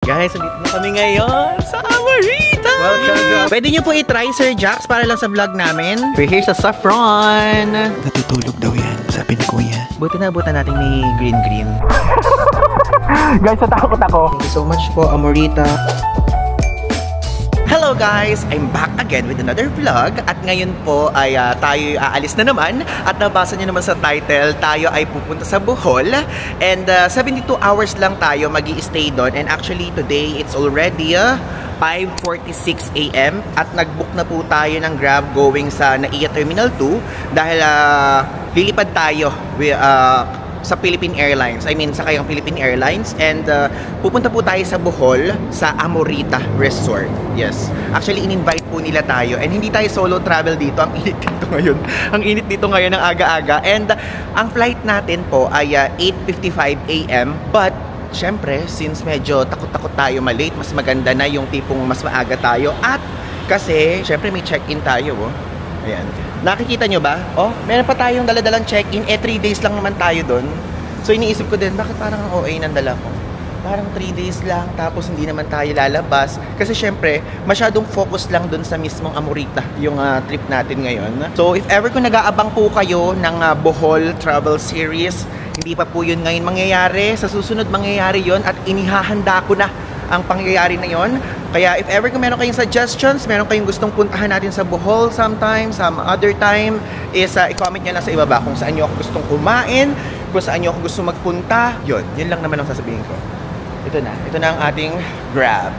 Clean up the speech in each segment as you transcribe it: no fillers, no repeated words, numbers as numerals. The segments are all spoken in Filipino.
Guys, nandito na kami ngayon sa Amorita! Welcome! Pwede nyo po i-try Sir Jax para lang sa vlog namin. We're here sa Saffron. Natutulog daw yan, sabi ni Kuya. Buti na natin may green. Guys, natakot ako. Thank you so much po, Amorita. Hello guys! I'm back again with another vlog at ngayon po ay tayo aalis na naman at nabasa nyo naman sa title, tayo ay pupunta sa Bohol and 72 hours lang tayo magi-stay doon and actually today it's already 5:46 AM at nag-book na po tayo ng Grab going sa NAIA Terminal 2 dahil lilipad tayo sa Philippine Airlines. I mean, sa kayong Philippine Airlines. And pupunta po tayo sa Bohol, sa Amorita Resort. Yes. Actually, in-invite po nila tayo. And hindi tayo solo travel dito. Ang init dito ngayon. Ang init dito ngayon ng aga-aga. And ang flight natin po ay 8:55 AM. But, syempre, since medyo takot-takot tayo malate, mas maganda na yung tipong mas maaga tayo. At kasi, syempre, may check-in tayo. Oh. Ayan. Nakikita nyo ba? Oh, meron pa tayong daladalang check-in. 3 days lang naman tayo doon. So, iniisip ko din, bakit parang ang OA ng dala ko? Parang 3 days lang, tapos hindi naman tayo lalabas. Kasi syempre, masyadong focus lang doon sa mismong Amorita, yung trip natin ngayon. So, if ever kung nag-aabang po kayo ng Bohol Travel Series, hindi pa po yun ngayon mangyayari. Sa susunod mangyayari yon at inihahanda ko na ang pangyayari na yon. Kaya if ever kung meron kayong suggestions, meron kayong gustong puntahan natin sa Bohol sometime, some other time, is i-comment nyo na sa ibaba kung saan nyo ako gustong kumain, kung saan nyo ako gustong magpunta. Yun lang naman ang sasabihin ko. Ito na ang ating Grab.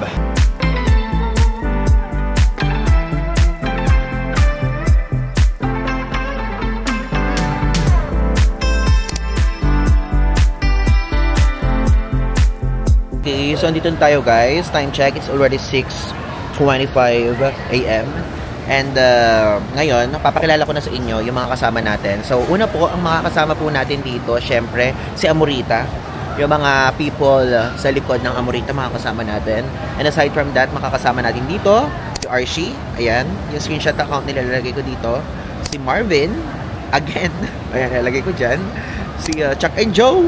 Okay, so andito tayo guys. Time check, it's already 6:25 AM. And ngayon, papakilala ko na sa inyo yung mga kasama natin. So una po, ang mga kasama po natin dito, syempre, si Amorita. Yung mga people sa likod ng Amorita, mga kasama natin. And aside from that, makakasama natin dito, si Archie. Ayan, yung screenshot account nila lalagay ko dito. Si Marvin, again, ayan, lalagay ko dyan. Si Chuck and Joe.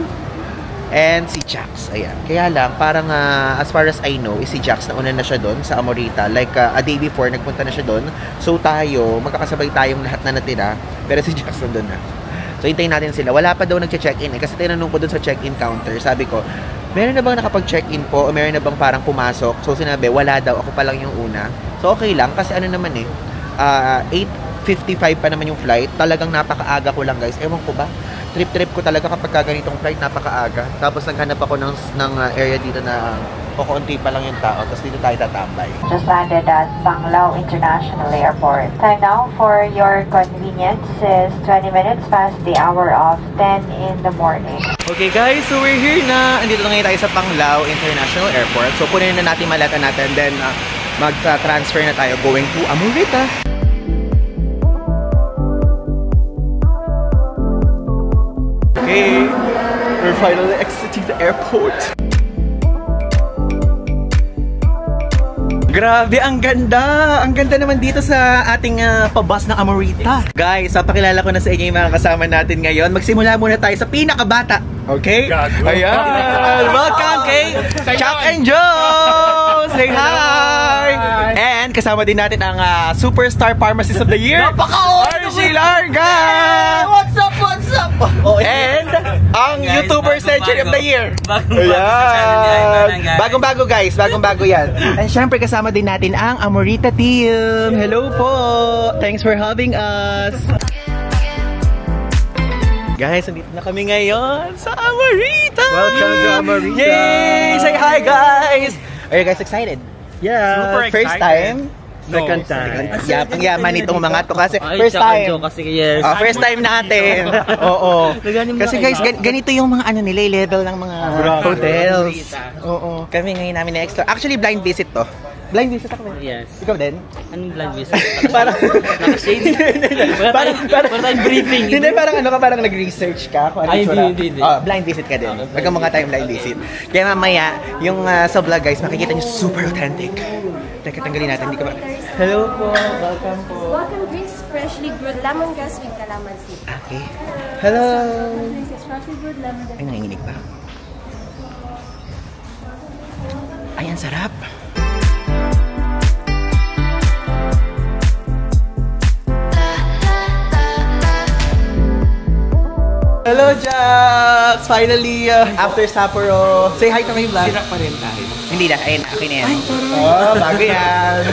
And si Jax, ayan. Kaya lang, parang as far as I know, si Jax nauna na siya doon sa Amorita. Like, a day before, nagpunta na siya doon. So tayo, magkakasabay tayong lahat na natira. Pero si Jax nandun na. So hintayin natin sila. Wala pa daw nag-check-in eh. Kasi tinanong ko doon sa check-in counter. Sabi ko, meron na bang nakapag-check-in po? O meron na bang parang pumasok? So sinabi, wala daw. Ako pa lang yung una. So okay lang. Kasi ano naman eh, 8:55 pa naman yung flight. Talagang napakaaga ko lang guys. Ewan ko ba? Trip ko talaga kapag ganitong flight, napakaaga. Tapos naghanap ako ng area dito na kukunti pa lang yung tao. Tapos dito tayo tatambay. Just landed at Panglao International Airport. Time now for your convenience is 20 minutes past the hour of 10 in the morning. Okay guys, so we're here na. Andito na ngayon tayo sa Panglao International Airport. So kunin na natin malata natin. Then mag-transfer na tayo going to Amorita. Okay, we're finally exiting the airport. Grabe, ang ganda! Ang ganda naman dito sa ating pabus ng Amorita. Guys, papakilala ko na sa inyo yung mga kasama natin ngayon. Magsimula muna tayo sa pinakabata. Okay? Ayan! Welcome kay Chuck and Joe! Say hi! And kasama din natin ang Superstar Pharmacist of the Year, Archie Larga! What's up? What's up? And ang YouTuber Century of the Year. Bagong-bago guys, bagong-bago yan. And syempre kasama din natin ang Amorita team. Hello po! Thanks for having us! Guys, nandito na kami ngayon sa Amorita! Welcome to Amorita! Yay! Say hi guys! Are you guys excited? Yeah, super first time? Second time. Ang yaman itong mga to kasi first time. First time natin. Oo. Kasi guys, ganito yung mga ano nila, level ng mga hotels. Oo. Kami ngayon namin na extra. Actually, blind visit to. Blind visit ako. Yes. Ikaw din? Anong blind visit? Parang naka-shade. Parang briefing. Hindi, parang ano ka, parang nag-research ka. Ay, hindi. Blind visit ka din. Magkang mga tayong blind visit. Kaya mamaya, yung sa vlog guys, makikita nyo super authentic. Teka, tanggalin natin. Hindi ka ba? Hello po. Welcome po. Welcome drinks, freshly brewed lemongrass with calamansi. Okay. Hello. This is freshly brewed lemongrass. Ay, nanginginig pa. Ayan Ang sarap. Hello, Jax! Finally, after Sapporo. Say hi to my vlog. Sira pa rin tayo. Hindi na, ayun, okay na yan. Oh, bago yan.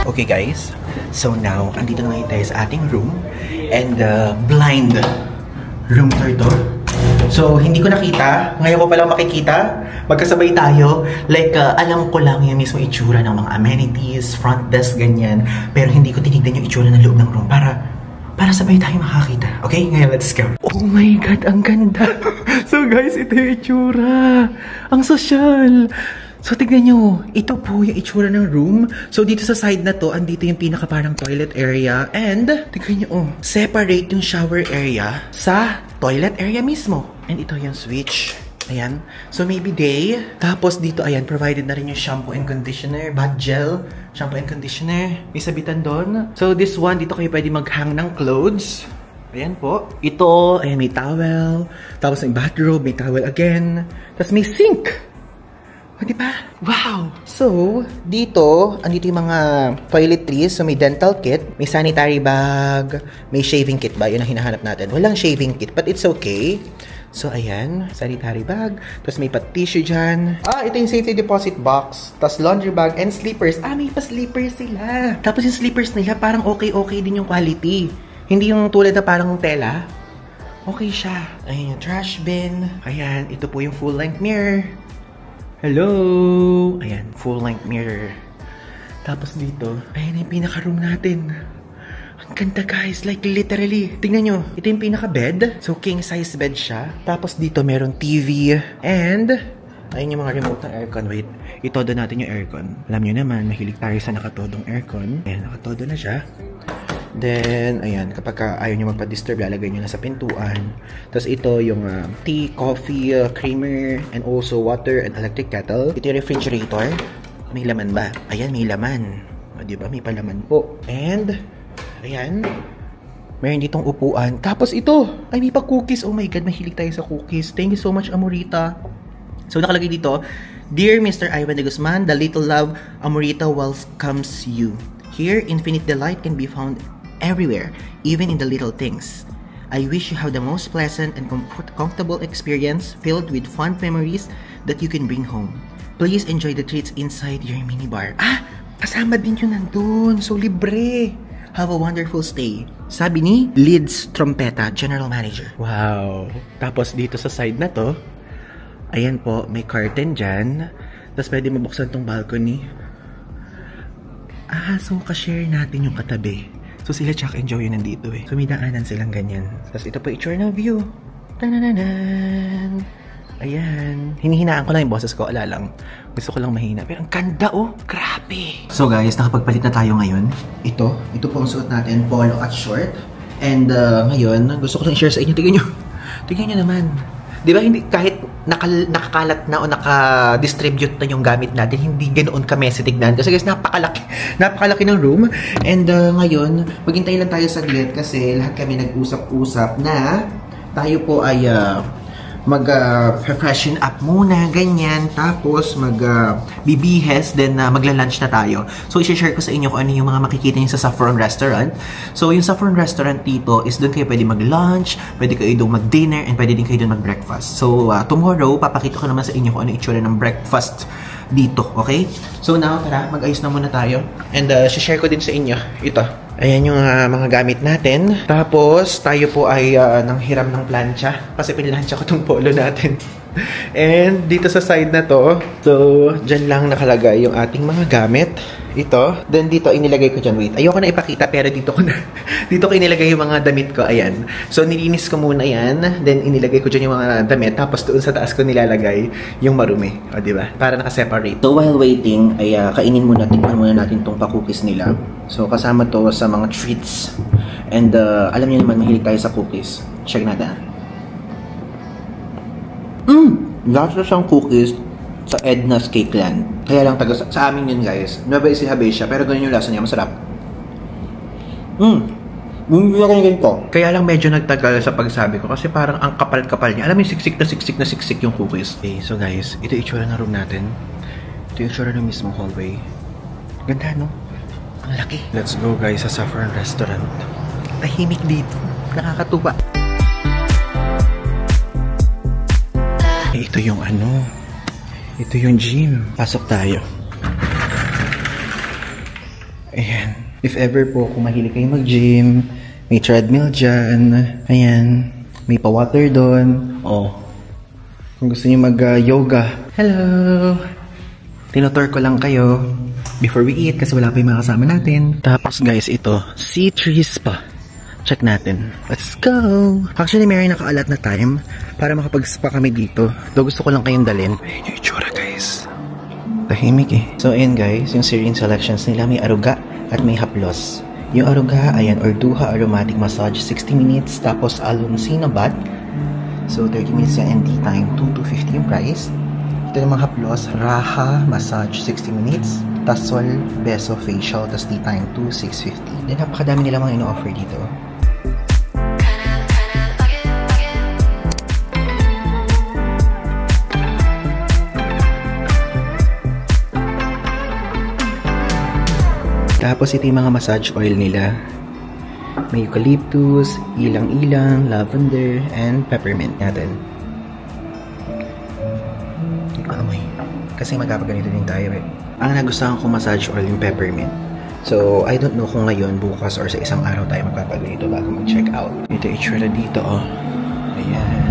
Okay guys, so now, andito na ngayon tayo sa ating room. And blind room tour to. So, hindi ko nakita. Ngayon ko palang makikita. Magkasabay tayo. Like, alam ko lang yung mismo itsura ng mga amenities, front desk, ganyan. Pero hindi ko tinignan yung itsura ng loob ng room para sabay tayo makakita. Okay? Ngayon, let's go. Oh my God, ang ganda. So guys, ito yung itsura. Ang social. So, tignan nyo. Ito po yung itsura ng room. So, dito sa side na to, andito yung pinaka parang toilet area. And, tignan nyo, oh, separate yung shower area sa toilet area mismo. And ito yung switch. Ayan. So, maybe day. Tapos, dito, ayan, provided na rin yung shampoo and conditioner, bath gel, shampoo and conditioner. May sabitan doon. So, this one, dito kayo pwede mag-hang ng clothes. Ayan po. Ito, ayan, may towel. Tapos, may bathrobe, may towel again. Tapos, may sink. O, diba? Wow! So, dito, andito yung mga toiletries. So, may dental kit, may sanitary bag, may shaving kit ba? Yun ang hinahanap natin. Walang shaving kit, but it's okay. So, ayan, sanitary bag. Tapos, may pat-tissue dyan. Ito yung safety deposit box. Tapos, laundry bag and slippers. May pa-slippers sila. Tapos, yung slippers nila, parang okay din yung quality. Hindi yung tulad na parang tela. Okay siya. Ayan yung trash bin. Ayan, ito po yung full-length mirror. Hello! Ayan, full-length mirror. Tapos dito, ayan yung pinaka-room natin. Ang ganda guys, like literally. Tingnan nyo, ito yung pinaka-bed. So, king-size bed siya. Tapos dito, meron TV. And, ayun yung mga remote ng aircon. Wait, itodo natin yung aircon. Alam nyo naman, mahilig tayo sa nakatodong aircon. Ayan, nakatodo na siya. Then, ayan, kapag ayaw nyo magpa-disturb, lalagay nyo na sa pintuan. Tapos ito yung tea, coffee, creamer, and also water and electric kettle. Ito yung refrigerator. May laman ba? Ayan, may laman. O, diba? May palaman po. And, ayan, meron ditong upuan. Tapos ito, ay may pa-cookies. Oh my God, mahilig tayo sa cookies. Thank you so much, Amorita. So, nakalagay dito, Dear Mr. Ivan de Guzman, the little love Amorita welcomes you. Here, infinite delight can be found everywhere, even in the little things. I wish you have the most pleasant and comfortable experience filled with fun memories that you can bring home. Please enjoy the treats inside your minibar. Kasama din yun nandun. So, libre. Have a wonderful stay. Sabi ni Lids Trompeta, General Manager. Wow. Tapos dito sa side na to, ayan po, may curtain dyan. Tapos pwede mabuksan tong balcony. So ka-share natin yung katabi. So sila Chuck and Joey nandito eh. So may daanan silang ganyan. Tapos ito po itsura ng view. Tanananan. Ayan. Hinihinaan ko lang yung boses ko. Ala lang. Gusto ko lang mahina. Pero ang ganda oh. Grabe. So guys, nakapagpalit na tayo ngayon. Ito po ang suot natin. Polo at short. And ngayon, gusto ko lang i-share sa inyo. Tingnan nyo. Tingnan nyo naman. Diba hindi kahit nakakalat na o naka-distribute na yung gamit natin, hindi ganoon ka-messy tignan. Kasi guys, napakalaki ng room. And ngayon, maghintay lang tayo saglit kasi lahat kami nag-usap-usap na tayo po ay mag-freshen up muna, ganyan. Tapos mag-bibihes, then magla-lunch na tayo. So, i-share ko sa inyo kung ano yung mga makikita nyo sa Saffron Restaurant. So, yung Saffron Restaurant dito is doon kayo pwede mag-lunch, pwede kayo doon mag-dinner, and pwede din kayo doon mag-breakfast. So, tomorrow, papakita ko naman sa inyo kung ano itsura ng breakfast dito, okay? So, now, tara, mag-ayos na muna tayo. And, i-share ko din sa inyo. Ito. Ayan yung mga gamit natin. Tapos, tayo po ay nanghiram ng plancha. Kasi pinlansya ko tong polo natin. And, dito sa side na to, so, dyan lang nakalagay yung ating mga gamit. Ito. Then, dito inilagay ko dyan. Wait, ayoko na ipakita, pero dito ko inilagay yung mga damit ko. Ayan. So, nilinis ko muna yan. Then, inilagay ko dyan yung mga damit. Tapos, doon sa taas ko nilalagay yung marumi. O, diba? Para nakaseparate. So, while waiting, ay kainin muna, tikman muna natin tong pa-cookies nila. So, kasama to sa mga treats. And, alam niyo naman, mahilig tayo sa cookies. Check natin. Lasa siyang cookies sa Edna's Cake Land. Kaya lang sa amin yun guys. Nueva Ecija base siya, pero ganun yung lasa niya. Masarap. Bumili ako ng ganito. Kaya lang medyo nagtagal sa pagsabi ko kasi parang ang kapal-kapal niya. Alam mo yung siksik yung cookies. Okay, so guys, ito yung itsura ng room natin. Ito yung itsura ng mismong hallway. Ganda, no? Ang laki. Let's go guys sa Saffron Restaurant. Tahimik dito. Nakakatuwa. Ito yung ano. Ito yung gym. Pasok tayo. Ayan. If ever po, kung mahilig kayo mag-gym, may treadmill dyan. Ayan. May pa-water doon. Oh. Kung gusto niyo mag-yoga. Hello! Tinotour ko lang kayo before we eat kasi wala pa yung mga kasama natin. Tapos guys, ito. C3 Spa. Check natin. Let's go! Actually, may nakaalat na time para makapag-spa kami dito. Though gusto ko lang kayong dalhin. Ayan yung itsura guys. Tahimik eh. So ayan guys, yung Serene selections nila may aruga at may haplos. Yung aruga, ayan, Orduha Aromatic Massage, 60 minutes. Tapos Alonsina Bath. So 30 minutes yung ND time, 2,250 yung price. Ito yung mga haplos, Raha Massage, 60 minutes. Tasol Beso Facial, tas tea time, 2,650. Then napakadami nila mga ino-offer dito. Tapos ito yung mga massage oil nila. May eucalyptus, ilang-ilang, lavender, and peppermint natin. Hindi ko amoy. Kasi magkapaganito din tayo eh. Ang nagustuhan ko massage oil yung peppermint. So, I don't know kung ngayon, bukas, or sa isang araw tayo magpapaganito bago mag-check out. Ito itsura dito oh. Ayan.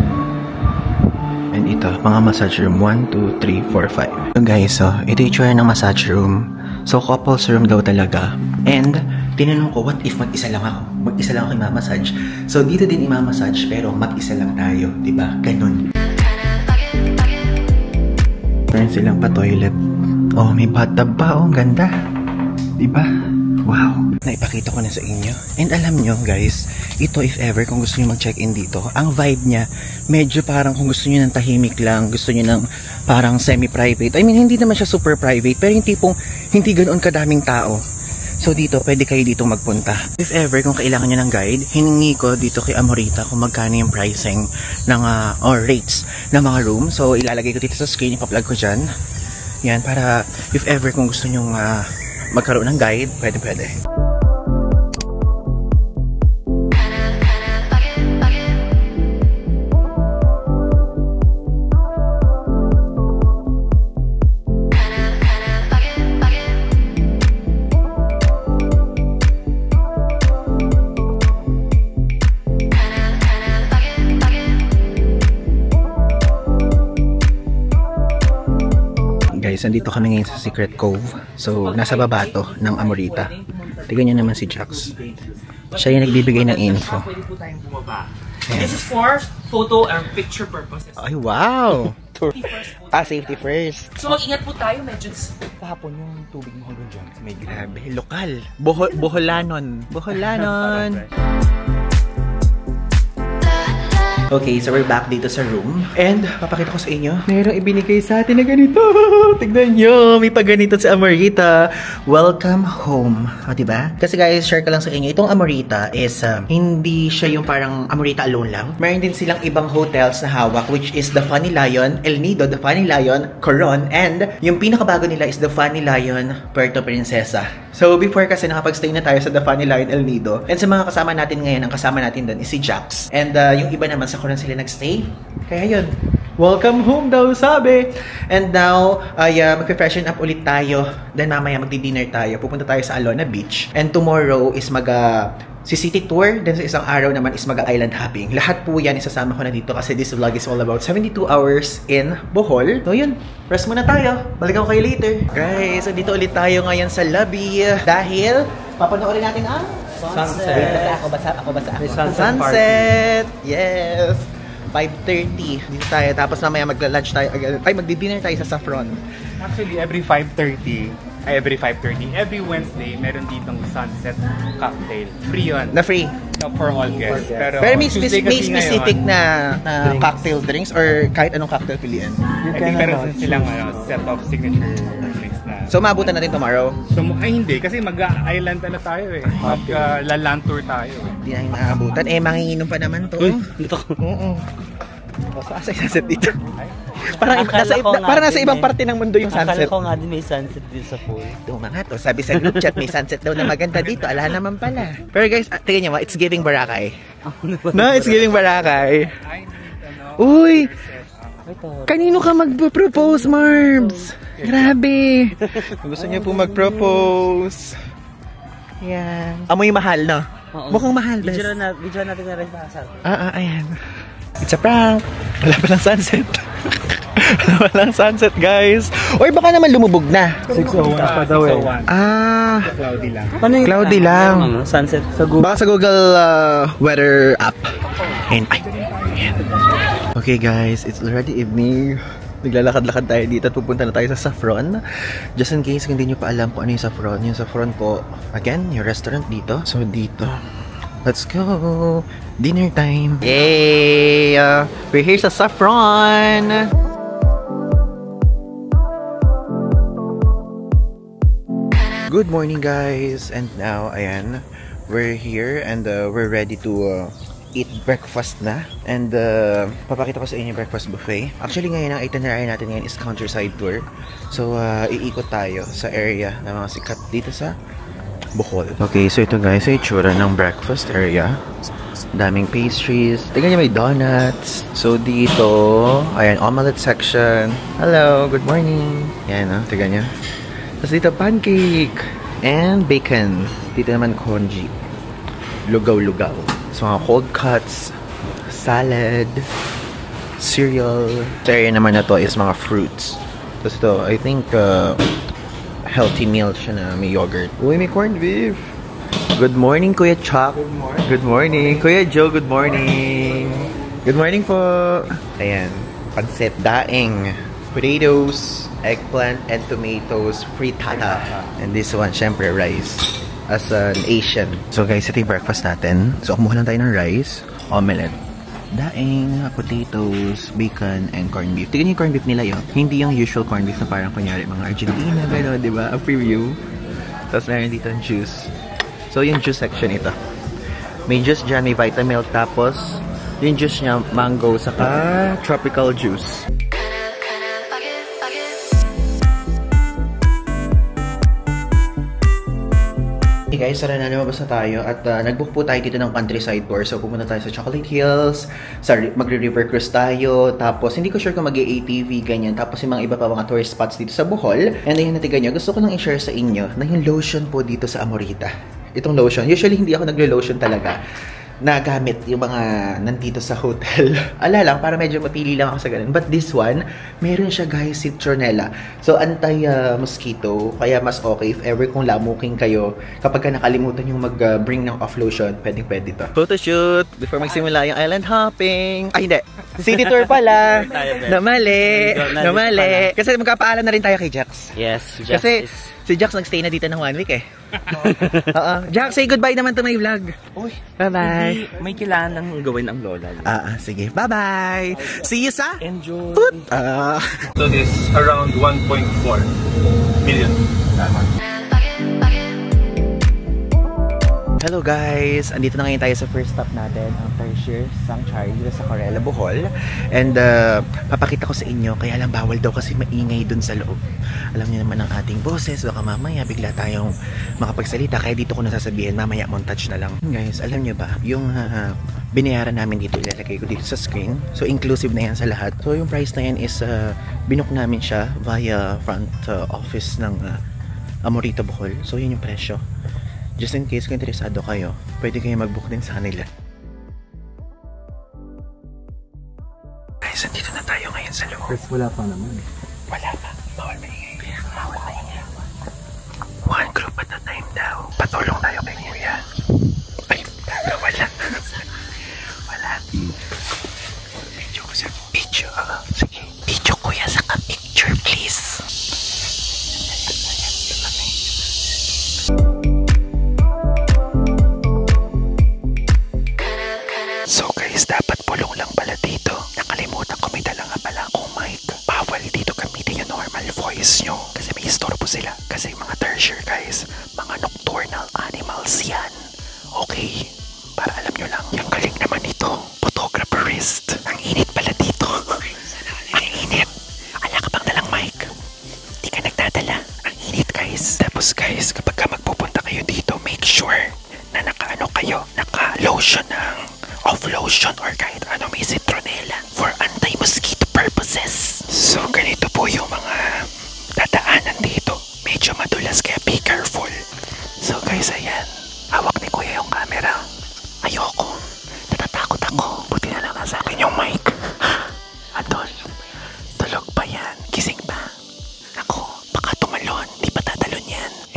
And ito, mga massage room. 1, 2, 3, 4, 5. So guys, oh, ito itsura ng massage room. So, couples room daw talaga. And, tinanong ko, what if mag-isa lang ako? Mag-isa lang ako i-massage. So, dito din i-massage, pero mag-isa lang tayo. Diba? Ganun. Meron silang pa-toilet. Oh, may bathtub pa. Oh, ganda. Diba? Wow. Naipakita ko na sa inyo. And alam nyo, guys, ito if ever, kung gusto nyo mag-check-in dito, ang vibe niya, medyo parang kung gusto nyo ng tahimik lang, gusto nyo ng parang semi-private. I mean, hindi naman siya super private, pero yung tipong hindi ganoon kadaming tao. So dito, pwede kayo dito magpunta. If ever, kung kailangan nyo ng guide, hiningi ko dito kay Amorita kung magkano yung pricing ng, or rates ng mga room. So ilalagay ko dito sa screen, ipa-plug ko dyan. Yan, para if ever kung gusto nyo magkaroon ng guide, pwede. Guys, nandito kami ngayon sa Secret Cove. So, nasa baba to ng Amorita. Tignan nyo naman si Jax. Siya yung nagbibigay ng info. Pwede po tayong bumaba. This is for photo and picture purposes. Ay, wow! Safety first. So mag-ingat po tayo, medyo Kahapon yung tubig mo hanggang dyan. May Grabe, lokal. Boholanon. Okay, so we're back dito sa room. And, papakita ko sa inyo, mayroong ibinigay sa atin na ganito. Tignan nyo, may paganito sa Amorita. Welcome home. O, diba? Kasi guys, share ko lang sa inyo, itong Amorita is, hindi siya yung parang Amorita alone lang. Meron din silang ibang hotels na hawak, which is the Funny Lion, El Nido, the Funny Lion, Coron, and yung pinakabago nila is the Funny Lion, Puerto Princesa. So, before kasi nakapag-stay na tayo sa the Funny Lion, El Nido. And sa mga kasama natin ngayon, ang kasama natin doon is si Jax. And yung iba naman sa Coron sila nagstay. Kaya yun, welcome home daw sabi. And now, mag-freshen up ulit tayo. Then mamaya magdi-dinner tayo. Pupunta tayo sa Alona Beach. And tomorrow is si city tour. Then sa isang araw naman is island hopping. Lahat po yan isasama ko na dito kasi this vlog is all about 72 hours in Bohol. So yun, rest muna tayo. Balik ako kayo later. Guys, so dito ulit tayo ngayon sa lobby. Dahil, papanoorin natin ang sunset. Ako basa. Sunset. Yes. 5:30 dito tayo. Tapos mamaya magla-lunch tayo. Ay, magdi-dinner tayo sa Saffron. Actually, every 5:30, every Wednesday, meron ditong sunset cocktail. Free yun. Na free? No, for all guests. Pero may specific na cocktail drinks or kahit anong cocktail piliin? I think meron silang set of signature drinks na So, maabutan natin tomorrow. So, ay hindi, kasi mag-island na tayo eh. Mag-land tour tayo eh. Hindi namin maabutan. Eh, manginginom pa naman to. Dito ko. Oo. Asa yung sunset dito? Parang nasa ibang parte ng mundo yung sunset. Akala ko nga din may sunset dito sa pool. Ito mga to, sabi sa group chat, may sunset daw na maganda dito. Ala naman pala. Pero guys, tingnan nyo, it's giving Boracay. No, it's giving Boracay. Uy! Kanino ka mag-propose, Marbs? Grabe! Gusto niyo po mag-propose. Yan. Amoy mahal, no? Mukhang mahal. Video natin na rin sa kasal. Ayan. It's a prank. Wala palang sunset. Wala palang sunset, guys. Oy, baka naman lumubog na. 6:01 pa daw eh. Cloudy lang. Cloudy lang. Sunset sa Google. Baka sa Google weather app. Ayan. Okay guys, it's already evening. Naglalakad-lakad tayo dito at pupunta na tayo sa Saffron. Just in case hindi nyo pa alam kung ano yung Saffron. Yung Saffron po, again, yung restaurant dito. So dito. Let's go! Dinner time! Yay! We're here sa Saffron! Good morning guys! And now, ayan, we're here and we're ready to eat breakfast na. And papakita ko sa inyo yung breakfast buffet. Actually ngayon, ang itinerary natin ngayon is countryside tour. So, iikot tayo sa area na mga sikat dito sa Bohol. Okay, so ito guys, ay itsura ng breakfast area. Daming pastries. Tingnan niyo, may donuts. So dito, ayan, omelette section. Hello, good morning. Yan, tingnan niyo. Tapos dito, pancake. And bacon. Dito naman, congee. Lugaw-lugaw. So mga cold cuts, salad, cereal. Sa area naman na to is mga fruits. Tapos ito, I think, healthy meal siya na may yogurt. Uy, may corned beef. Good morning, Kuya Chuck. Good morning. Kuya Joe, good morning. Good morning po. Ayan. Pancit, daing, potatoes, eggplant, and tomatoes, frittata. And this one, syempre, rice. As an Asian. So guys, ito yung breakfast natin. So, kumuha lang tayo ng rice, omelette, daing, potatoes, bacon, and corned beef. Tignan yung corned beef nila yun. Hindi yung usual corned beef na parang kunyari mga Argentina, gano'n, di ba? A preview. Tapos meron dito ang juice. So, yung juice section ito. May juice dyan, may Vitamilk. Tapos, yung juice niya, mango, saka tropical juice. Hey guys, tara na, lumabas na tayo at nagbook po tayo dito ng countryside tour. So pumunta tayo sa Chocolate Hills, magre-river cruise tayo, tapos hindi ko sure kung mag-ATV, ganyan. Tapos yung mga iba pa mga tourist spots dito sa Bohol. And ayun, natigan nyo, gusto ko lang i-share sa inyo na yung lotion po dito sa Amorita. Itong lotion, usually hindi ako naglo-lotion talaga na gamit yung mga nandito sa hotel. Ala lang, para medyo mapili lang ako sa ganun. But this one, meron siya guys, citronella. So, anti-mosquito. Kaya mas okay if ever kung lamuking kayo. Kapag ka nakalimutan yung mag-bring ng off lotion, pwedeng-pwede to. Photoshoot! Before magsimula yung island hopping. Ay, hindi. City tour pala. Namali. Namali. Kasi magkapaalam na rin tayo kay Jax. Yes, Jax. Kasi si Jax nagstay na dito ng 1 week eh. Jax, say goodbye naman to my vlog. Uy, bye-bye. May kailangan ng gawin ang lola. Sige. Bye-bye. See you sa Enjoy. So this around 1.4 million. Hello guys! Andito na ngayon tayo sa first stop natin, ang Tertiary Sanctuary dito sa Corella, Bohol. And papakita ko sa inyo, kaya lang bawal daw kasi maingay dun sa loob. Alam niyo naman ang ating boses, baka mamaya bigla tayong makapagsalita. Kaya dito ko nasasabihin, mamaya montage na lang. Guys, alam niyo ba, yung binayaran namin dito, ilalagay ko dito sa screen. So inclusive na yan sa lahat. So yung price na yan is, binook namin siya via front office ng Amorita, Bohol. So yun yung presyo. Just in case kung interesado kayo, pwede kayo mag-book din sa kanila. Guys, andito na tayo ngayon sa loob. First, wala pa naman. Wala pa. Bawal maingay. Bawal maingay. One group at a time daw. Patulong tayo kay Kuya. Ay, wala. Wala. Video ko sa video. Sige. Video Kuya sa ka-picture, please. So guys, dapat pulong lang pala dito. Nakalimutan ko, may dala nga pala akong mic. Bawal dito gamitin yung normal voice nyo kasi may istorbo sila.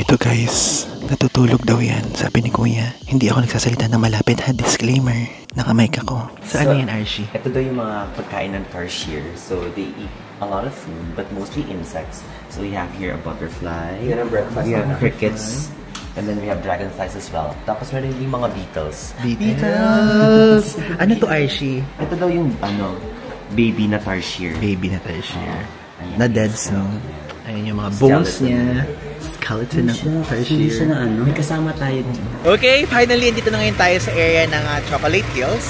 Ito guys, natutulog daw yan. Sabi ni Kuya, hindi ako nagsasalita na malapit ha. Disclaimer, nakamic ako. So ano yan, Archie? Ito daw yung mga pagkain ng tarsier. So they eat a lot of food, but mostly insects. So we have here a butterfly. Yan ang breakfast. We have crickets. And then we have dragonflies as well. Tapos meron yung mga beetles. Beetles! Ano to, Archie? Ito daw yung baby na tarsier. Baby na tarsier. Na deads, no? Ayun yung mga bones niya. Skeleton ng tarsier. May kasama tayo dito. Okay, finally, dito na ngayon tayo sa area ng Chocolate Hills.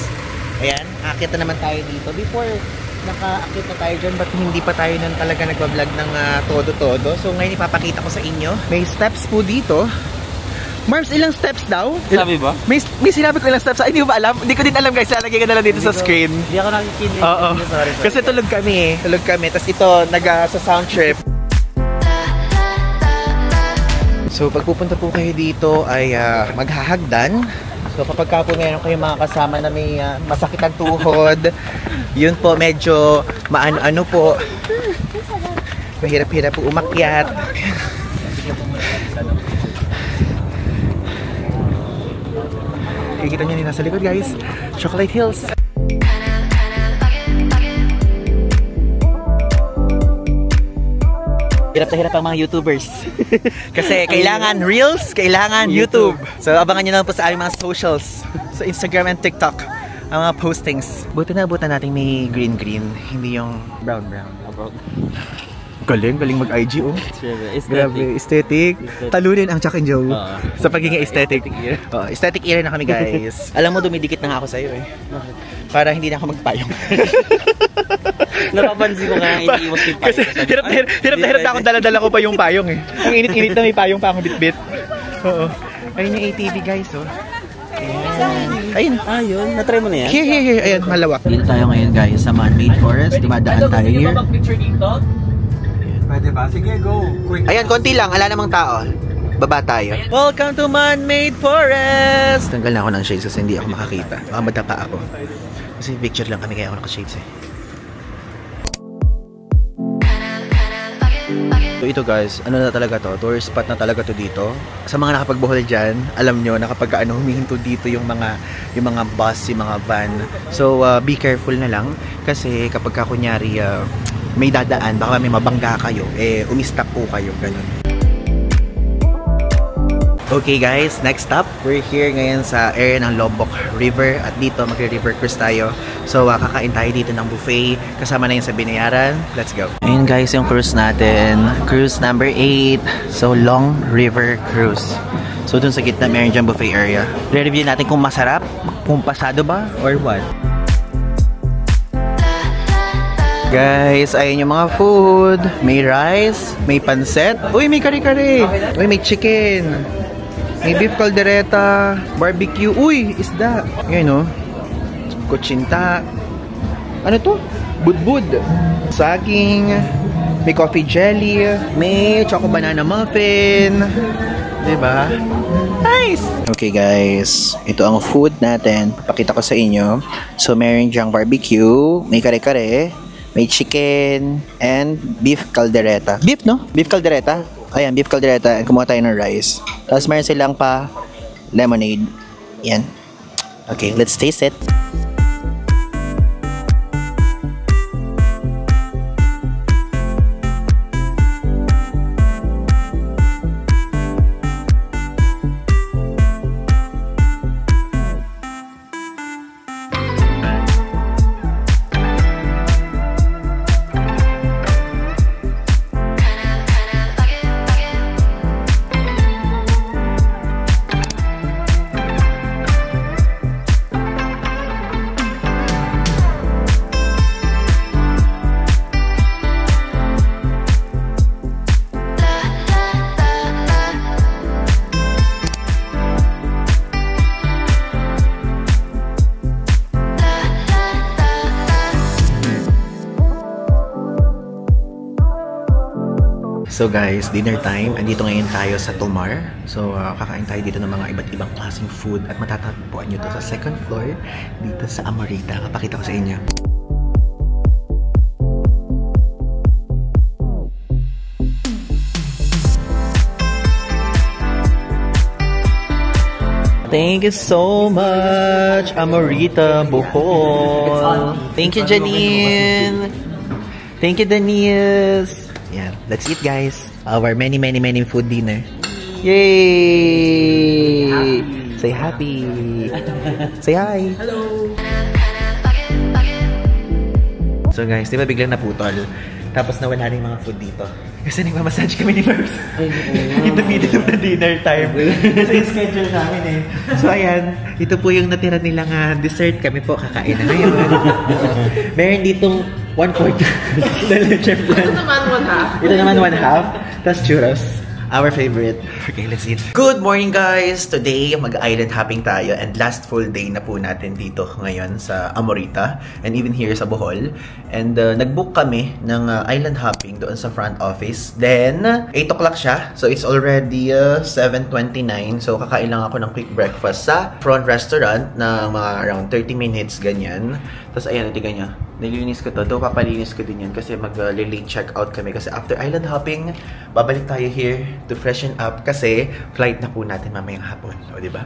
Ayan, akit na naman tayo dito. Before, naka-akit na tayo dyan, but hindi pa tayo nun talaga nagbablog ng todo-todo. So, ngayon ipapakita ko sa inyo. May steps po dito. Marbs, ilang steps daw? Sabi ba? May sinabi ko ilang steps. Ay, hindi mo ba alam? Hindi ko din alam guys. Lalagay ka na lang dito sa screen. Hindi ako nakikinig. Oo. Sorry. Kasi tulog kami. Tulog kami. Tapos ito, sa sound trip. So, pag pupunta po kayo dito ay maghahagdan. So, kapag ka po meron kayong mga kasama na may masakit ang tuhod, yun po medyo maano-ano po. Mahirap-hirap po umakyat. Kikita nyo nila sa likod guys. Chocolate Hills. Hirap na hirap ang mga YouTubers. Kasi kailangan Reels, kailangan YouTube. So abangan nyo lang po sa aming mga socials. Sa Instagram and TikTok. Ang mga postings. Buti na natin may green-green. Hindi yung brown-brown. Galing mag-IG oh. Grabe, aesthetic. Talunin ang Chuck and Joe sa pagiging aesthetic. Aesthetic era na kami guys. Alam mo, dumidikit na nga ako sa'yo eh. Para hindi na ako magpayong. Napapansin ko nga iniiwas yung payong. Kasi hirap na akong dala-dala ko pa yung payong eh. Ang init-init na may payong pa akong bit-bit. Oo. Ayun yung ATV guys oh. Ayun. Ayun. Na-try mo na yan? Here. Ayan, malawak. Dito tayo ngayon guys sa man-made forest. Dumadaan tayo here. Pwede ba? Sige, go. Quick. Ayan, konti lang. Ala namang tao. Baba tayo. Welcome to man-made forest! Tanggal na ako ng shades kasi hindi ako makakita. Baka madapa ako. Kasi picture lang kami kaya ako naka-shades eh. So ito guys, ano na talaga to? Tourist spot na talaga to dito. Sa mga nakapagbuhol dyan, alam nyo na kapag humihinto dito yung mga bus, yung mga van. So be careful na lang kasi kapag kunyari may dadaan, baka may mabangga kayo, umistop po kayo, ganun. Okay guys, next stop, we're here ngayon sa area ng Lombok River at dito magre-river cruise tayo. So kakain tayo dito ng buffet, kasama na yun sa binayaran. Let's go. Ayun guys, yung cruise natin, cruise number 8. So Long River Cruise. So dun sa gitna meron dyan buffet area. Re-review natin kung masarap, kung pasado ba, or what. Guys, ayun yung mga food. May rice, may pansit. Uy, may kare-kare. Uy, may chicken. May beef caldereta, barbecue. Uy, isda. Ngayon, no? Kutsinta. Ano to? Budbud. Saging. May coffee jelly. May choco banana muffin. Diba? Nice! Okay guys, ito ang food natin. Pakita ko sa inyo. So, meron dyang barbecue. May kare-kare. May chicken and beef caldereta. Beef, no? Beef caldereta. Ayan, beef caldereta. And kumuha tayo ng rice. Tapos meron silang pa lemonade. Yan. Okay, let's taste it. So guys, dinner time. Andito ngayon tayo sa Tomar. So kakain tayo dito ng mga iba't ibang klaseng food at matatagpuan nyo to sa second floor dito sa Amorita. Kapakita ko sa inyo. Thank you so much, Amorita Bohol. Thank you, Janine. Thank you, Denise. Yeah, let's eat, guys. Our many food dinner. Yay! Say happy. Say hi. Hello. So guys, di ba biglang naputol? Tapos nawala na yung mga food dito. Kasi nagmamassage kami ni Mervs. In the middle of the dinner time. Kasi yung schedule namin eh. So ayan, ito po yung natira nilang dessert. Kami po kakain na ngayon. Meron ditong 1/4 na chef plan. Ito naman 1/2. Ito naman 1/2. Tapos churros. Our favorite. Okay, let's eat. Good morning, guys! Today, mag-island hopping tayo and last full day na po natin dito ngayon sa Amorita and even here sa Bohol. And nag-book kami ng island hopping doon sa front office. Then, 8 o'clock siya. So, it's already 7:29. So, kakain lang ako ng quick breakfast sa front restaurant na mga around 30 minutes, ganyan. Tapos, ayan, tignan niya. Nilinis ko to. Doon papalinis ko din yan kasi mag-late check out kami. Kasi after island hopping, babalik tayo here to freshen up kasi flight na po natin mamayang hapon. O, diba?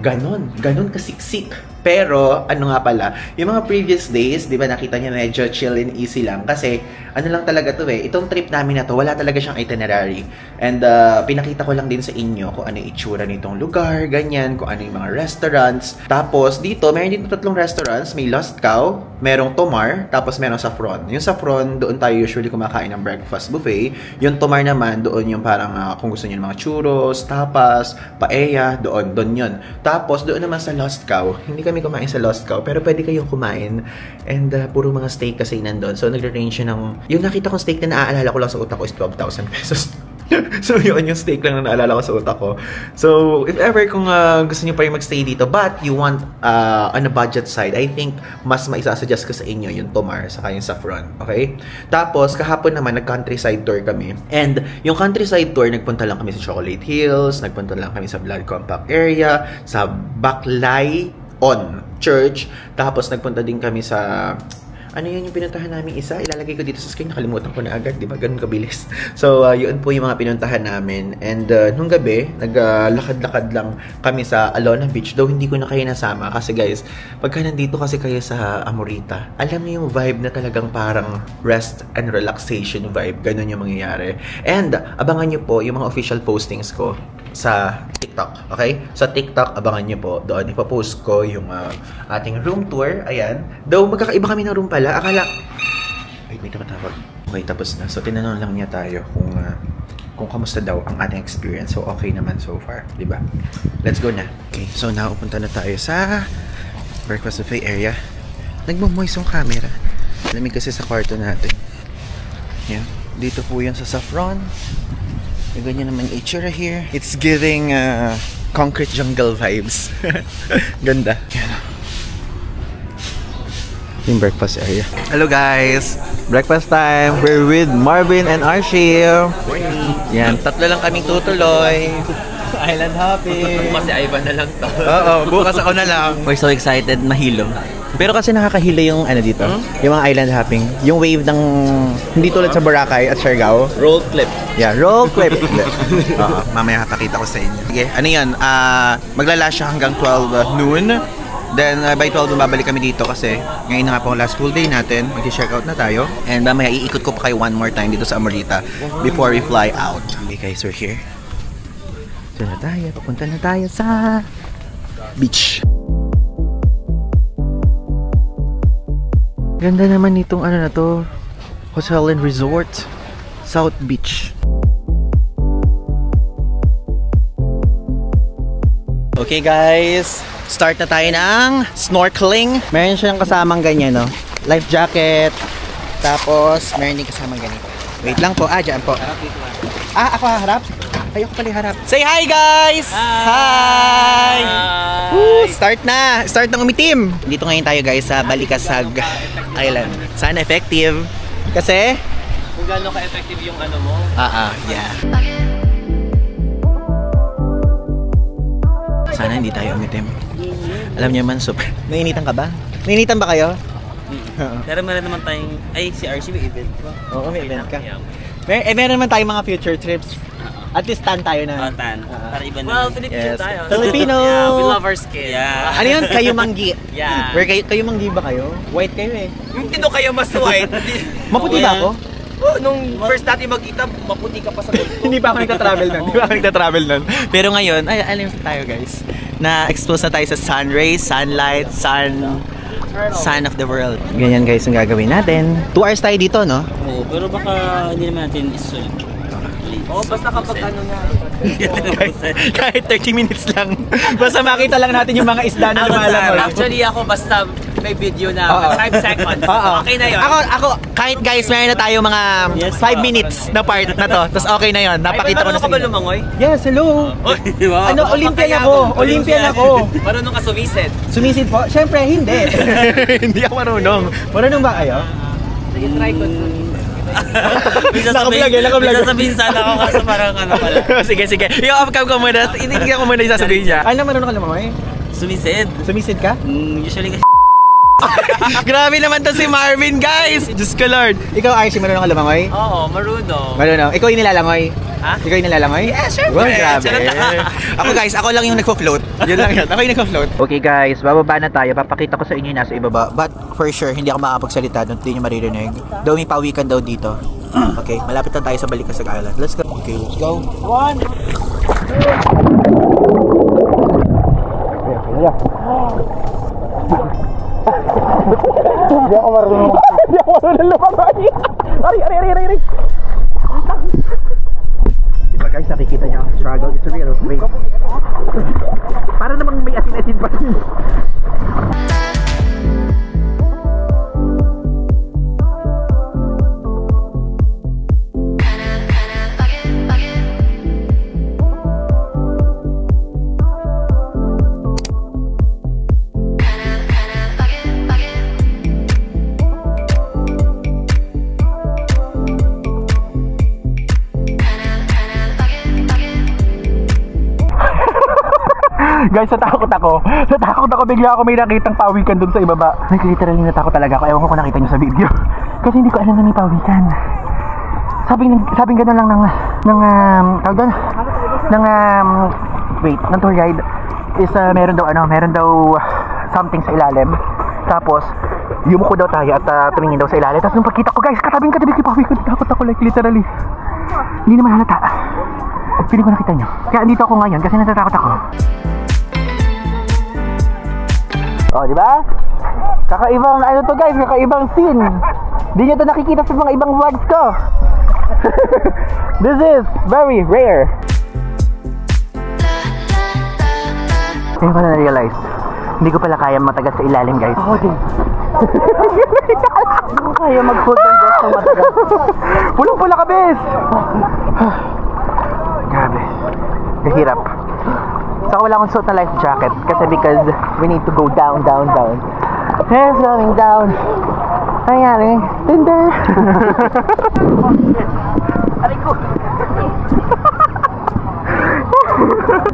Ganon kasiksik. Pero, ano nga pala, yung mga previous days, di ba, nakita niyo medyo chill and easy lang. Kasi, ano lang talaga to eh, itong trip namin na to, wala talaga siyang itinerary. And, pinakita ko lang din sa inyo kung ano yung itsura nitong lugar, ganyan, kung ano yung mga restaurants. Tapos, dito, meron dito 3 restaurants. May Lost Cow, merong Tomar, tapos merong Saffron. Yung Saffron, doon tayo usually kumakain ng breakfast buffet. Yung Tomar naman, doon yung parang, kung gusto niyo ng mga churros, tapas, paella, doon yun. Tapos, doon naman sa Lost Cow, hindi kami kumain sa Lost Cow, pero pwede kayong kumain. And puro mga steak kasi nandun. So, nagre-range siya ng... Yung nakita kong steak na naaalala ko lang sa utak ko is 12,000 pesos. So, yun yung steak lang na naalala ko sa utak ko. So, if ever kung gusto niyo pa rin magstay dito, but you want on a budget side, I think mas maisasuggest ko sa inyo yung Tomar saka yung Saffron. Okay? Tapos, kahapon naman, nag-countryside tour kami. And yung countryside tour, nagpunta lang kami sa Chocolate Hills, nagpunta lang kami sa Blood Compact area, sa Baclayon Church, tapos nagpunta din kami sa... Ano yun yung pinuntahan namin isa? Ilalagay ko dito sa screen. Nakalimutan ko na agad. Diba? Ganun kabilis. So, yun po yung mga pinuntahan namin. And nung gabi, naglakad-lakad lang kami sa Alona Beach. Though hindi ko na kayo nasama. Kasi guys, pagka nandito kasi kayo sa Amorita, alam niyo yung vibe na talagang parang rest and relaxation vibe. Ganun yung mangyayari. And abangan nyo po yung mga official postings ko sa TikTok, okay? Sa TikTok, abangan nyo po. Doon, ipapost ko yung ating room tour. Ayan. Though, magkakaiba kami ng room pala. Akala... Wait, may tumatawag. Okay, tapos na. So, tinanong lang niya tayo kung kamusta daw ang ating experience. So, okay naman so far. Diba? Let's go na. Okay, so now, upunta na tayo sa breakfast buffet area. Nagmamoist yung camera. Lamig kasi sa kwarto natin. Yan. Dito po yan sa Saffron. Ganyan naman yung itsura here. It's giving concrete jungle vibes. Ganda. Yan. Yung breakfast area. Hello guys! Breakfast time! We're with Marvin and Archie. Yan, 3 lang kaming tutuloy. Island hopping. Bukas si Ivan na lang to. Oo, bukas ako na lang. We're so excited, mahilo. Pero kasi nakakahila yung ano dito, yung mga island hopping. Yung wave ng, hindi tulad sa Boracay at Siargao. Roll clip. Yeah, roll clip. Oo, mamaya papakita ko sa inyo. Sige, ano yan, maglalash siya hanggang 12 noon. Then by 12 babalik kami dito kasi ngayon na nga po ang last full day natin. Mag-check out na tayo. And mamaya iikot ko pa kayo one more time dito sa Amorita before we fly out. Okay guys, we're here. Ito na tayo, papunta na tayo sa beach. Ganda naman itong ano na to, Hotel and Resort South Beach. Okay guys, start na tayo ng snorkeling. Meron siyang kasamang ganyan, no? Life jacket. Tapos meron din kasamang ganito. Wait lang po, dyan po. Ako harap? Ayoko pala harap. Say hi guys! Hi! Woo, start na! Start ng umitim! Dito ngayon tayo guys sa Balikasag Island. Sana effective. Kasi? Kung gaano ka-effective yung ano mo. Yeah. Sana hindi tayo umitim. Alam niyo man, super. Nainitan ka ba? Nainitan ba kayo? Meron naman tayong... Ay, si RC may event. Oo, may event ka. Meron naman tayong mga future trips. At least tan tayo na. Tan. Para iba na. Well, Filipino tayo. Filipino! Yeah, we love our skin. Yeah. Ano yun? Kayo manggi. Yeah. Where kayo manggi ba kayo? White kayo eh. Hindi kayo mas white. Maputi ba ako? Oh, nung first natin magkita, maputi ka pa sa kulto. Hindi pa ako nagta-travel nun. Hindi pa ako nagta-travel nun. Pero ngayon, ay, alam tayo guys. Na-expose na tayo sa sun rays, sunlight, sun of the world. Ganyan guys ang gagawin natin. 2 hours tayo dito, no? Oo, pero baka hindi naman natin isolate. Basta kapag ano na. Kahit 30 minutes lang. Basta makita lang natin yung mga isda na lumalabas. Actually ako basta may video na 5 seconds. Okay na yun. Ako, kahit guys, meron na tayo mga 5 minutes na part na to. Tapos okay na yun. Napakita ko na sa inyo. Lumangoy? Yes, hello. Ano, Olympian ako. Olympian ako. Marunong ka sumisid? Sumisid po? Siyempre, hindi. Hindi ako marunong. Marunong ba kayo? Sige, try ko. Nakablog. Sasabihin sana ako kasi parang ano pala. Sige. I-off-cam ko muna. Itignan ko muna yung sasabihin niya. Ano marunong ka lumangoy? Sumisid. Sumisid ka? Usually kasi Grabe naman to si Marvin, guys! Diyos ko, Lord. Ikaw, Archie, marunong ka lumangoy? Oo, marunong. Marunong. Ikaw yung nilalangoy? Ha? Ikaw yung nilalangoy? Yeah, syempre. Well, grabe. Ako guys, ako lang yung nagpo-float. Yun lang yun. Ako yung nagpo-float. Okay guys, bababa na tayo. Papakita ko sa inyo yung nasa ibaba. But for sure, hindi ako makakapagsalita doon. Hindi nyo maririnig. Daw may pawikan daw dito. Okay, malapit na tayo sa Balikasag Island. Let's go. Okay, let's go. 1. Hindi ako marunong. Hindi ako marunong lumabas. Ari. Diba guys, nakikita niyo ang struggle is real. Wait. Para namang may atin-atin pa ito. Guys, natakot ako. Bigla ako may nakitang pawikan dun sa ibaba. Literally natakot talaga ako. Ewan ko kung nakita nyo sa video. Kasi hindi ko alam na may pawikan. Sabing gano'n lang ng tour guide is meron daw something sa ilalim. Tapos yumuko daw tayo at tumingin daw sa ilalim. Tapos nung pagkita ko guys, katabi ko pawikan. Takot ako like literally. Hindi naman halata. Pili ko nakita nyo. Kaya andito ako ngayon kasi natatakot ako. Oh, di ba? Kakaibang ano to guys, kakaibang scene. Di nyo to nakikita sa mga ibang vlogs ko. This is very rare. Kaya ko na na-realize, hindi ko pala kaya matagal sa ilalim guys. Oo, din. Hindi ko kaya mag-hold ng breath ng matagal. Pulong-pula ka, bes! Grabe. Kahirap. Saka wala akong suot na life jacket kasi because we need to go down. Hands going down. Nangyari, Tinder.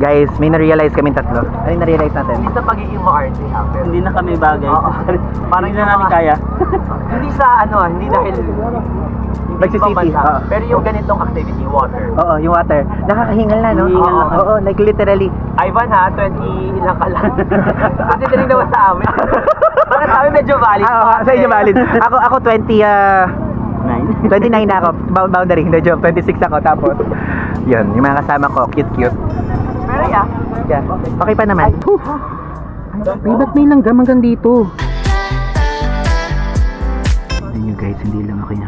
Guys, may na-realize kaming tatlo. Ano yung na-realize natin? Hindi sa pagiging ma-arty ha. hindi na kami bagay. Parang hindi na namin kaya. Hindi sa ano, hindi dahil Nagsisiti. pero yung ganitong activity, water. Oo, yung water. Nakakahingal na, no? Hihingal na. Oo, like literally. Ivan ha, 20 ilang ka lang. Considering naman sa amin. Para sa amin medyo valid. Sa inyo valid. Ako 29 na ako. Boundary, hindi joke. 26 ako. Tapos, yun, yung mga kasama ko, cute. Pero yeah. Okay pa naman. Ay, ba't may langgam hanggang dito? Hindi nyo guys, hindi lang ako yung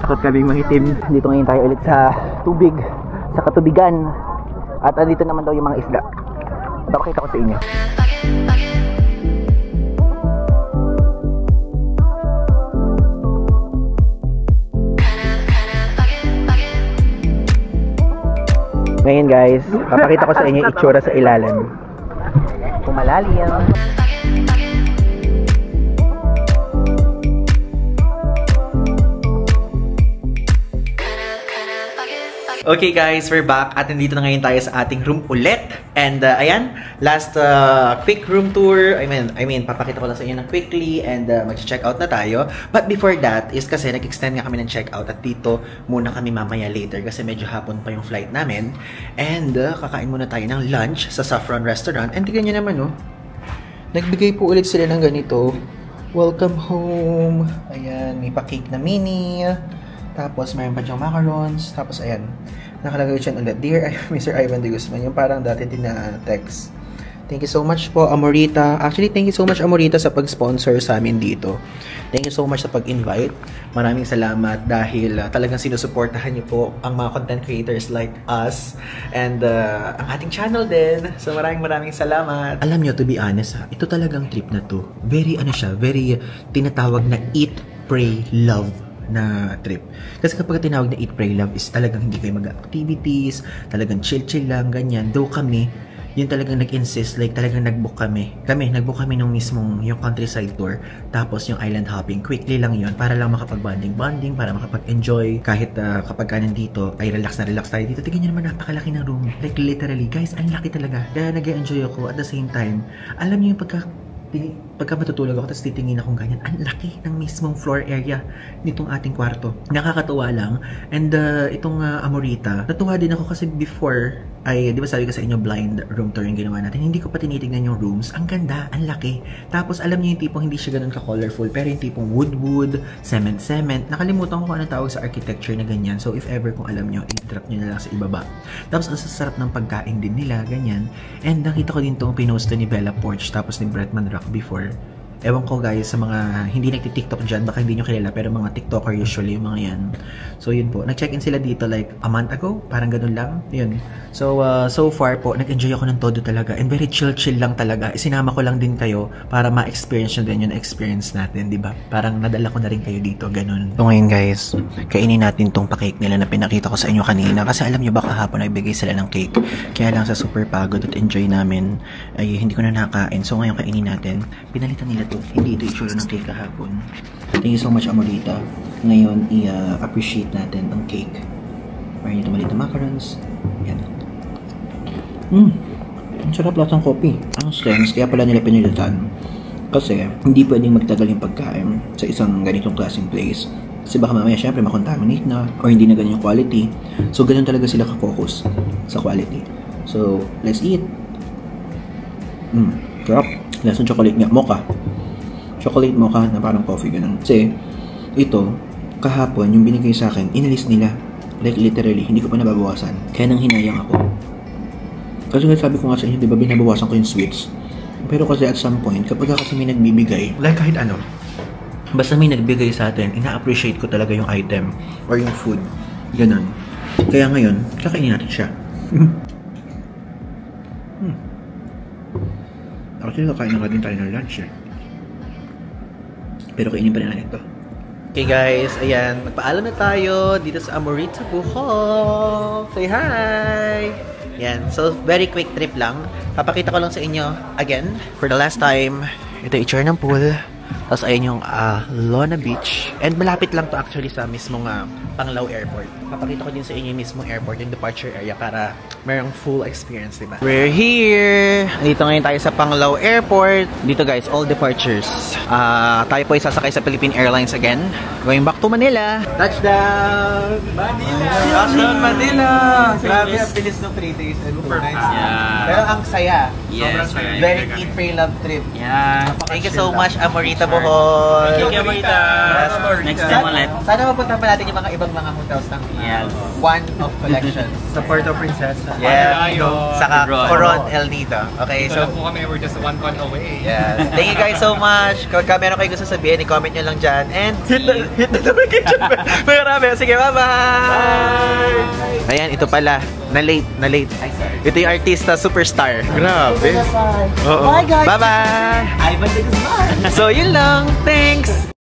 takot kaming mangitim. Dito ngayon tayo ulit sa tubig, sa katubigan. At dito naman daw yung mga isda. Pakita ko sa inyo. Ngayon guys, papakita ko sa inyo itsura sa ilalim. Pumalalim. Okay guys, we're back at nandito na ngayon tayo sa ating room ulit. And ayan, last quick room tour. I mean, papakita ko lang sa inyo na quickly and mag-check out na tayo. But before that is kasi nag-extend nga kami ng check out at dito muna kami mamaya later kasi medyo hapon pa yung flight namin. And kakain muna tayo ng lunch sa Saffron Restaurant. And tignan nyo naman, oh. Nagbigay po ulit sila ng ganito. Welcome home. Ayan, may pa-cake na mini. Tapos, mayroon pa diyang macarons. Tapos, ayan. Nakalagay dyan ulit. Dear Mr. Ivan de Guzman. Yung parang dati din na text. Thank you so much po, Amorita. Actually, thank you so much, Amorita, sa pag-sponsor sa amin dito. Thank you so much sa pag-invite. Maraming salamat dahil talagang sinusuportahan niyo po ang mga content creators like us. And ang ating channel din. So, maraming salamat. Alam niyo, to be honest, ito talagang trip na to. Very, very tinatawag na eat, pray, love na trip. Kasi kapag tinawag na eat, pray, love is talagang hindi kayo mag-activities, talagang chill lang, ganyan. Though kami, yun talagang nag-insist, like talagang nag-book kami. Nag-book kami nung mismong yung countryside tour, tapos yung island hopping. Quickly lang yun, para lang makapag-bonding, para makapag-enjoy. Kahit kapag ka nandito, ay relax tayo dito. Tingnan nyo naman, napakalaki ng room. Like literally, guys, ang laki talaga. Kaya nag-enjoy ako at the same time. Alam niyo yung pagka matutulog ako, tapos titingin akong ganyan, ang laki ng mismong floor area nitong ating kwarto. Nakakatuwa lang. And itong Amorita, natuwa din ako kasi before, ay, di ba sabi ko sa inyo, blind room tour yung ginawa natin. Hindi ko pa tinitignan yung rooms. Ang ganda, ang laki. Tapos alam niyo yung tipong hindi siya ganun ka-colorful, pero yung tipong wood, cement. Nakalimutan ko kung anong tawag sa architecture na ganyan. So if ever kung alam niyo, i-drop niyo na lang sa ibaba. Tapos ang sasarap ng pagkain din nila, ganyan. And nakita ko din itong pinost ni Bella Porch, tapos ni Bretman Rock before. Ewan ko guys, sa mga hindi nagti-TikTok dyan, baka hindi nyo kilala, pero mga TikToker usually yung mga yan. So yun po, nag-check-in sila dito like a month ago, parang ganun lang, yun. So, so far po, nag-enjoy ako ng todo talaga, and very chill lang talaga. Isinama ko lang din kayo para ma-experience nyo din yung experience natin, di ba? Parang nadala ko na rin kayo dito, ganun. So ngayon guys, kainin natin tong pa-cake nila na pinakita ko sa inyo kanina, kasi alam nyo ba kahapon nagbigay sila ng cake. Kaya lang sa super pagod at enjoy namin, ay hindi ko na nakain. So ngayon kainin natin, pinalitan nila hindi ito itsura ng cake kahapon. Thank you so much, Amorita. Ngayon, i-appreciate natin ang cake. Mayroon ito maliit na macarons. Yan. Ang sarap lahat ng coffee. Ang strengths, kaya pala nila pinilitan. Kasi, hindi pwedeng magtagal yung pagkain sa isang ganitong klaseng place. Kasi baka mamaya, syempre, makontaminate na or hindi na ganyan yung quality. So, ganun talaga sila ka-focus sa quality. So, let's eat. Sarap. Lasang chocolate nga. Mocha. Chocolate mocha na parang coffee, ganun. Kasi, ito, kahapon, yung binigay sa akin, inalis nila. Like, literally, hindi ko pa nababawasan. Kaya nang hinayang ako. Kasi sabi ko nga sa inyo, di ba, binabawasan ko yung sweets. Pero kasi at some point, kapag kasi may nagbibigay, like kahit ano, basta may nagbigay sa atin, ina-appreciate ko talaga yung item or yung food. Ganun. Kaya ngayon, kakainin natin siya. Actually, kakain na din tayo ng lunch eh. Pero kainin pa rin natin ito. Okay guys, ayan. Magpaalam na tayo dito sa Amorita Bohol. Say hi! Yan. So, very quick trip lang. Papakita ko lang sa inyo again, for the last time. Ito yung itsura ng pool. Tapos ayan yung Lona Beach. And malapit lang to actually sa mismong Panglao Airport. Papakita ko din sa inyo yung mismong airport, yung departure area para mayroong full experience, diba? We're here! Dito ngayon tayo sa Panglao Airport. Dito guys, all departures. Tayo po ay sasakay sa Philippine Airlines again. Going back to Manila. Touchdown! Touchdown Manila! Grabe, ang bilis ng 3 days. Super nice. Yeah. Pero ang saya. Yes. Very eat, pray, love trip. Yeah. Thank you so much, Amorita Bohol. Thank you, Amorita. Next time ulit. Sana mapunta pa natin yung mga ibang mga hotels ng One of Collections. Sa Puerto Princesa. Yeah. Saka Coron El Nido. Okay, so po kami, we're just 1 point away. yeah. Thank you guys so much. Kung meron kayo gusto sabihin, i-comment nyo lang dyan. And hit the notification bell. Marami. Sige, bye-bye! Ayan, ito pala. Na-late. Ito yung artista superstar. Grabe. Bye guys! Bye-bye! Ivan de Guzman. So, yun lang. Thanks!